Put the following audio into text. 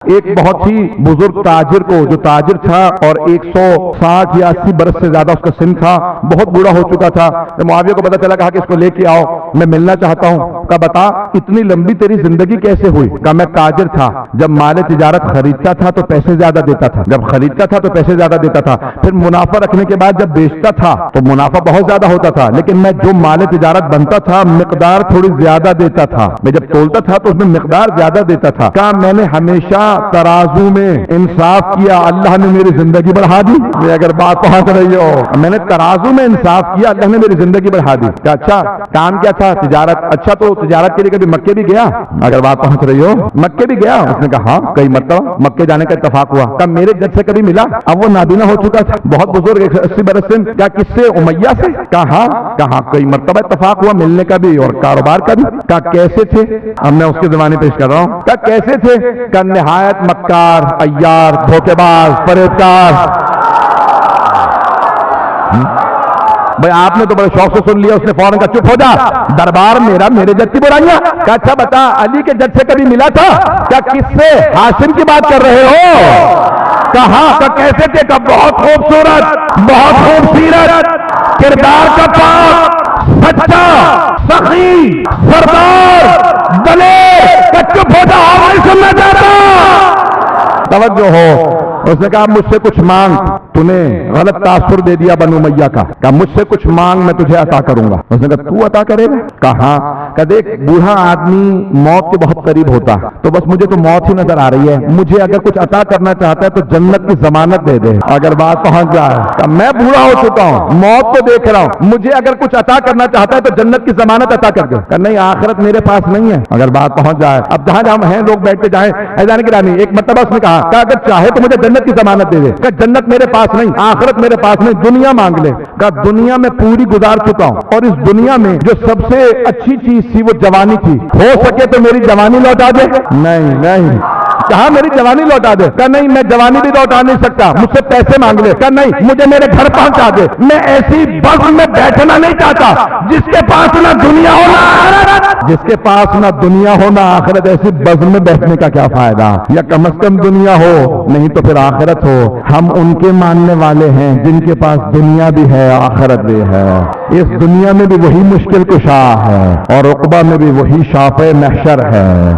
ایک بہت ہی بزرگ تاجر کو، جو تاجر تھا اور 160 یا 80 برس سے زیادہ اس کا سن تھا، بہت بوڑھا ہو چکا تھا، معاویہ کو پتا چلا، کہا کہ اس کو لے کے آؤ، میں ملنا چاہتا ہوں۔ کہا بتا اتنی لمبی تیری زندگی کیسے ہوئی؟ کہا میں تاجر تھا، جب مال تجارت خریدتا تھا تو پیسے زیادہ دیتا تھا، جب خریدتا تھا تو پیسے زیادہ دیتا تھا، پھر منافع رکھنے کے بعد جب بیچتا تھا تو منافع بہت زیادہ ہوتا تھا، لیکن میں جو مال تجارت بنتا تھا مقدار تھوڑی زیادہ دیتا تھا، میں جب تولتا تھا تو اس میں مقدار زیادہ دیتا تھا۔ کہا میں نے ہمیشہ ترازو میں انصاف کیا، اللہ نے میری زندگی بڑھا دی۔ یہ اگر بات پہنچ رہی ہو، میں نے ترازو میں انصاف کیا، اللہ نے میری زندگی بڑھا دی۔ کہا اچھا کام کیا تھا؟ تجارت۔ اچھا تو تجارت کے لیے کبھی مکے بھی گیا؟ اگر بات پہنچ رہی ہو، مکے بھی گیا؟ اس نے کہا ہاں کئی مرتبہ مکے جانے کا اتفاق ہوا۔ کہا میرے جج سے کبھی ملا؟ اب وہ نابینا ہو چکا تھا، بہت بزرگ، 180 برس سے۔ کیا کس سے؟ امیہ سے؟ کہا ہاں کئی مرتبہ اتفاق ہوا ملنے کا بھی اور کاروبار کا بھی۔ کہا کیسے تھے؟ اب میں اس کی زبانی پیش کر رہا ہوں۔ کہا کیسے تھے؟ کہا نہایت مکار، عیار، دھوکے باز، فریبکار۔ بھائی آپ نے تو بڑے شوق سے سن لیا، اس نے فوراً کہا چپ ہو جا، دربار میرا، میرے جج کی برائیاں۔ کہا اچھا بتا علی کے جج سے کبھی ملا تھا؟ کیا کس سے؟ ہاشم کی بات کر رہے ہو؟ کہا کیسے تھے؟ کہا بہت خوبصورت، بہت خوبصورت، کردار کا پاک، سچا، سخی، سردار، دلیر۔ چپ ہو جا، آپ نہیں سننا چاہتا۔ توجہ ہو، اس نے کہا مجھ سے کچھ مانگ، تو نے غلط تاثر دے دیا بنو امیہ کا۔ کہا مجھ سے کچھ مانگ، میں تجھے عطا کروں گا۔ اس نے کہا تو عطا کرے گا؟ کہا ہاں۔ کہا دیکھ بوڑھا آدمی موت کے بہت قریب ہوتا، تو بس مجھے تو موت ہی نظر آ رہی ہے، مجھے اگر کچھ عطا کرنا چاہتا ہے تو جنت کی ضمانت دے دے اگر بات پہنچ جائے۔ کہا میں بوڑھا ہو چکا ہوں، موت کو دیکھ رہا ہوں، مجھے اگر کچھ عطا کرنا چاہتا ہے تو جنت کی ضمانت عطا کر دے۔ کہا نہیں آخرت میرے پاس نہیں ہے اگر بات پہنچ جائے۔ اب جہاں جہاں ہیں لوگ بیٹھ کے جائیں، ایزان گرامی ایک مرتبہ اس نے کہا کہ اگر چاہے تو مجھے جنت کی ضمانت دے دے۔ کہ جنت میرے پاس نہیں، آخرت میرے پاس نہیں، دنیا مانگ لے۔ کہا دنیا میں پوری گزار چکا ہوں، اور اس دنیا میں جو سب سے اچھی چیز تھی وہ جوانی تھی، ہو سکے تو میری جوانی لوٹا دے۔ نہیں کہا میری جوانی لوٹا دے۔ کہا نہیں میں جوانی بھی لوٹا نہیں سکتا، مجھ سے پیسے مانگ لے۔ کہا نہیں مجھے میرے گھر پہنچا دے، میں ایسی بزم میں بیٹھنا نہیں چاہتا جس کے پاس نہ دنیا ہو نہ آخرت، جس کے پاس نہ دنیا ہو نہ آخرت۔ ایسی بزم میں بیٹھنے کا کیا فائدہ؟ یا کم از کم دنیا ہو، نہیں تو پھر آخرت ہو۔ ہم ان کے ماننے والے ہیں جن کے پاس دنیا بھی ہے آخرت بھی ہے۔ اس دنیا میں بھی وہی مشکل کشا ہے اور عقبہ میں بھی وہی شافع محشر ہے۔